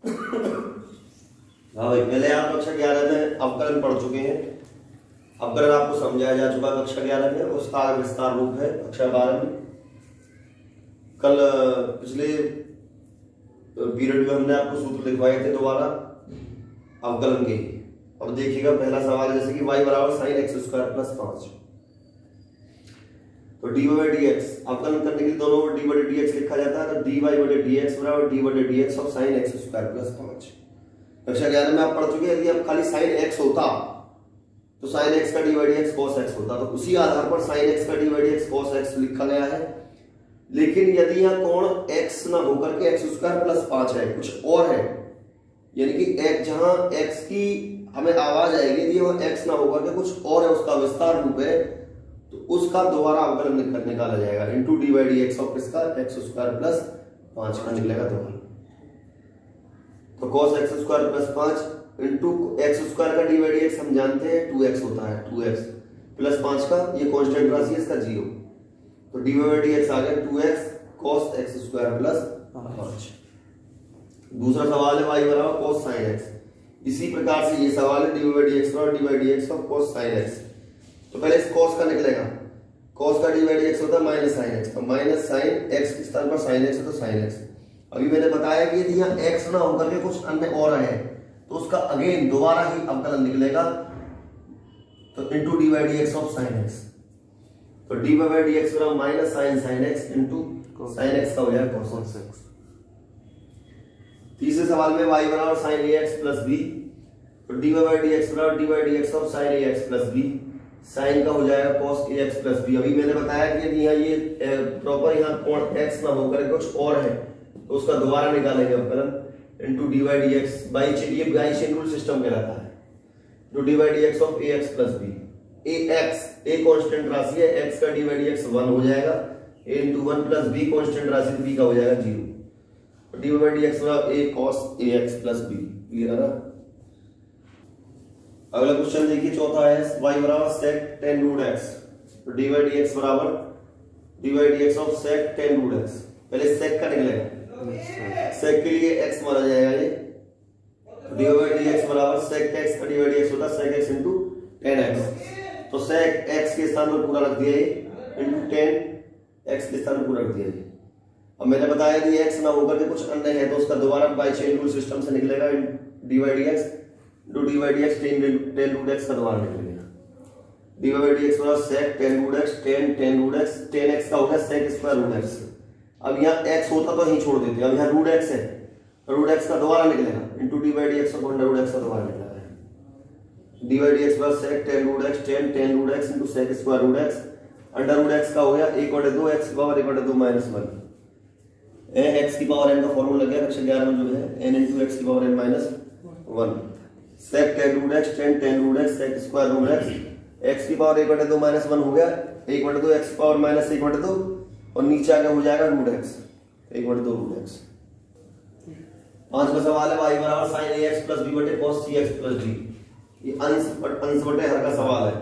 हाँ भाई, पहले आप कक्षा 11 में अवकलन पढ़ चुके हैं। अवकलन आपको समझाया जा चुका कक्षा 11 में, उसका विस्तार रूप है कक्षा 12 में। कल पिछले पीरियड में हमने आपको सूत्र लिखवाए थे दोबारा अवकलन के। अब देखिएगा पहला सवाल, जैसे कि y बराबर साइन एक्स स्क्वायर प्लस 5, तो dy बाई डी एक्स अवकलन करने के लिए दोनों ओर डी बटे डी एक्स लिखा जाता है। तो dy बटे डी एक्स बराबर डी बटे D x of sine x square plus 5। कक्षा 11 में आप पढ़ चुके हैं। यदि अब खाली साइन एक्स होता तो साइन एक्स का d by D x cos x होता, तो उसी आधार पर साइन एक्स का d by D x cos x लिखा गया है। लेकिन यदि यहाँ कोण x ना होकर के एक्स स्क्वायर प्लस 5 है, कुछ और है, यानी कि x जहां x की हमें आवाज आएगी, यदि वह x ना होकर के कुछ और है, उसका विस्तार रूप है, तो उसका दोबारा अवकलन निकाला जाएगा into d by D x of इसका एक्स स्क्वायर प्लस 5 का निकलेगा दोबारा। तो cos x square plus 5 into x square का डी बाई डी एक्स हम जानते हैं 2x होता है, 2x प्लस 5 का ये कांस्टेंट राशि है इसका 0, तो डी बाई डी एक्स आ गया 2x cos x square plus 5। दूसरा सवाल है y बराबर cos sin x। इसी प्रकार से ये सवाल है डी बाई डी एक्स बराबर d by D x of cos sin x। तो पहले इस cos का निकलेगा, cos का डी बाई डी एक्स होता है माइनस sin x, तो माइनस sin x के स्थान पर sin x है तो sin x। अभी मैंने बताया कि यदि यहाँ x ना होकर के कुछ अन्य और है तो उसका अगेन दोबारा ही अवकलन निकलेगा, तो into d by D x of sin x। तो डी बाई डी एक्स बराबर minus sin x into sin x का हो जाएगा cos x। तीसरे सवाल में y बराबर sin ax प्लस b, तो डी बाई डी एक्स बराबर d by D x of sin ax plus b, sin का हो जाएगा cos ax प्लस b। अभी मैंने बताया कि यदि यहाँ ये प्रॉपर यहाँ कोण x ना होकर कुछ और है तो उसका दोबारा निकालेंगे अवकलन into d by D x by ये बाई चेन रूल सिस्टम कहलाता है, तो d by D x of ax plus b। ax a constant राशि है, x का डी बाई डी एक्स 1 हो जाएगा, a into 1 plus b constant राशि, b का हो जाएगा 0। डी बाई डी एक्स बराबर a cos ax plus b। Clear है ना। अगला क्वेश्चन देखिए चौथा है y बराबर sec tan रूट x, तो डी बाई डी एक्स बराबर d by D x of sec tan root x। पहले sec का निकलेगा, sec के लिए x माना जाएगा ये, डी बाई डी एक्स बराबर sec x का डी बाई डी एक्स होता है sec x into tan x, तो sec x के स्थान पर पूरा रख दिया ये इनटू tan x के स्थान पर पूरा रख दिया ये। अब मैंने बताया कि x ना होकर के कुछ अन्य है तो उसका दोबारा बाय चेन रूल सिस्टम से निकलेगा d by D x to D by D x tan root x का दोबारा निकलेगा, डी बाई डी एक्स बराबर sec tan root x tan root x, tan x का होगा sec स्क्वायर रूट एक्स। अब यहाँ x होता तो यहीं छोड़ देते, अब यहाँ रूट एक्स है, रूट एक्स का दोबारा निकलेगा into d by D x और अंडर रूट एक्स का दोबारा निकलेगा, डी बाई डी एक्स बराबर sec tan root x tan root x into sec square root x, under root x का हो गया 1/2 x की पावर 1/2 माइनस 1, x की पावर n का फॉर्मूला लग गया कक्षा 11 में जो है n इनटू x की power n minus 1, sec tan root x tan root x sec square root x, x की पावर 1/2 माइनस 1 हो गया 1/2 x की पावर माइनस 1/2 और नीचे आगे हो जाएगा रूट एक्स 1/2 रूट एक्स। पांचवा सवाल है y बराबर sin ax प्लस b बटे cos cx प्लस d। ये अंश बटे हर का सवाल है,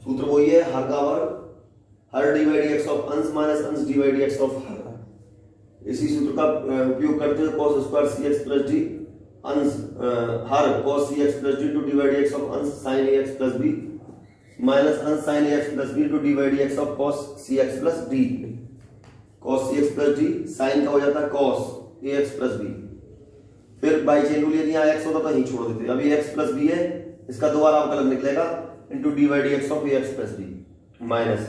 सूत्र वही है हर का वर्ग हर D by D x of अंश माइनस अंश D by D x of हर। इसी सूत्र का उपयोग करते हुए cos square cx plus d अंश हर cos cx plus d to D by D x of अंश sin ax plus b minus अंश sin ax plus b to D by D x of cos cx plus d। cos cx plus d sin का हो जाता है cos ax plus b, फिर by chain rule यदि यहाँ x होता तो यहीं छोड़ देते, अभी x प्लस b है, इसका दोबारा अवकलन निकलेगा into d by D x of ax plus b minus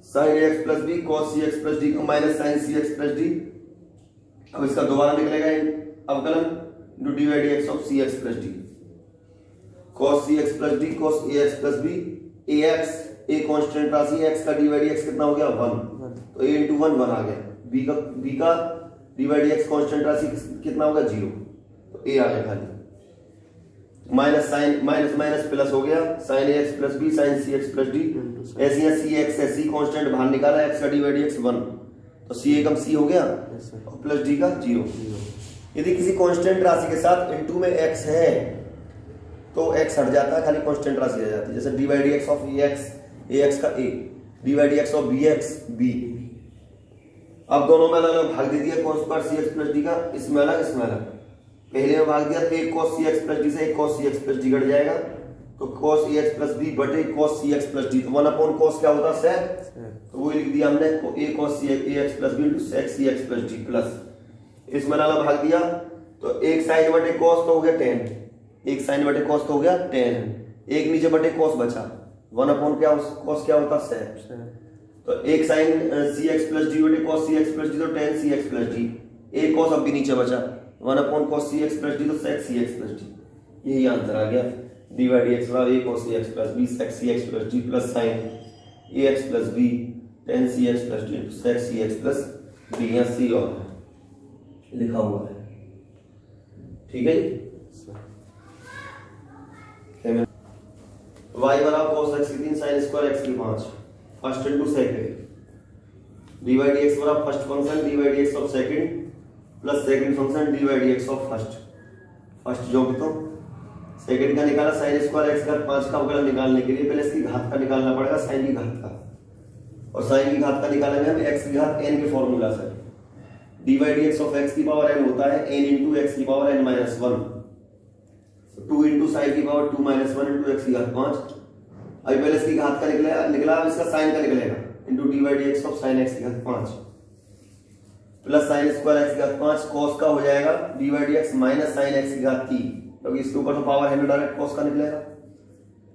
sin ax plus b cos cx plus d का minus sin cx plus d। अब इसका दोबारा निकलेगा अवकलन into d by D x of cx plus d, cos cx plus d cos ax plus b, ax a constant राशि x का d by D x कितना हो गया 1, तो a इनटू 1 1 आ गया, b का d by D x constant राशि कितना होगा 0, तो a आ गया खाली, minus sign minus minus plus हो गया sin ax plus b sin cx plus d, ऐसे यहाँ cx है, c कांस्टेंट बाहर निकाला x का डी बाई डी एक्स 1, तो c एकम c हो गया और प्लस d का 0। यदि किसी कांस्टेंट राशि के साथ इनटू में x है तो x हट जाता है, खाली कांस्टेंट राशि रह जाती है, जैसे D by D x of ax का a, D by D x of bx b। अब दोनों में अलग अलग भाग दे दिया cos square cx plus d का, इसमें अलग इसमें अलग, पहले में भाग दिया तो एक cos cx प्लस डी से एक cos cx प्लस डी घट जाएगा, तो cos ax प्लस b बटे cos cx प्लस डी, तो 1/cos क्या होता है sec, तो वो लिख दिया हमने a cos ax plus b into sec cx plus D plus इसमें नाला भाग दिया तो एक साइन बटे cos तो हो गया tan, एक साइन बटे cos तो हो गया tan, एक नीचे बटे cos बचा 1/cos क्या होता है sec, तो एक साइन cx प्लस डी बटे cos cx प्लस डी तो tan cx प्लस डी, एक cos अब भी नीचे बचा 1/cos cx प्लस डी तो sec cx प्लस डी, यही आंसर आ गया dy dx बराबर a cos cx plus b sec cx plus d plus sin ax plus b tan cx plus d into sec cx plus d, यहाँ c और लिखा हुआ है, ठीक है जी। y बराबर cos x की 3 sin स्क्वायर x की 5 first into second dy dx बराबर first function dy dx of second plus second function dy dx of first जो भी तो सेकंड का निकाला sin स्क्वायर x घात 5 का अवकलन निकालने के लिए पहले इसकी घात का निकालना पड़ेगा sin की घात का, और sin की घात का निकालेंगे हम x की घात n के फॉर्मूला से, dy dx ऑफ x की पावर n होता है n इंटू x की power n minus 1, 2 into sin की पावर 2 माइनस 1 इंटू x की घात 5, अभी पहले इसकी घात का निकला अब इसका sin का निकलेगा into dy dx of sin x की घात 5 प्लस sin स्क्वायर x की घात 5 cos का हो जाएगा dy dx minus sin x की घात 3, क्योंकि इसके ऊपर तो पावर है डायरेक्ट cos का निकलेगा,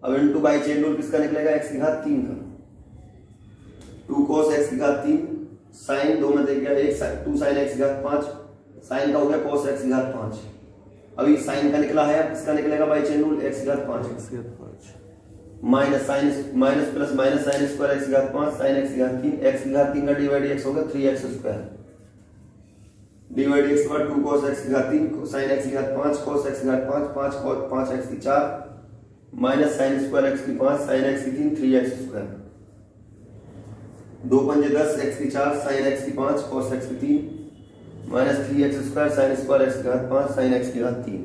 अब इंटू बाई चेन रूल किसका निकलेगा x की घात 3 का, 2 cos x की घात 3 sin 2 में देख गया 2 sin x की घात 5 sin का हो गया cos x की घात 5, अभी sin का निकला है अब किसका निकलेगा बाई चेन रूल x की घात 5 minus plus minus sin square x की घात 5 sin x की घात 3 x की घात 3 का dy dx होगा 3x स्क्वायर, dy dx पर 2 cos x की घात 3 sin x की घात 5 cos x की घात 5 5 x की 4 माइनस sin स्क्वायर x की 5 sin x की 3 3x स्क्वायर, 2 पंजे 10 x की 4 sin x की 5 cos x की 3 minus 3x square sin square x की घात 5 sin x की घात 3।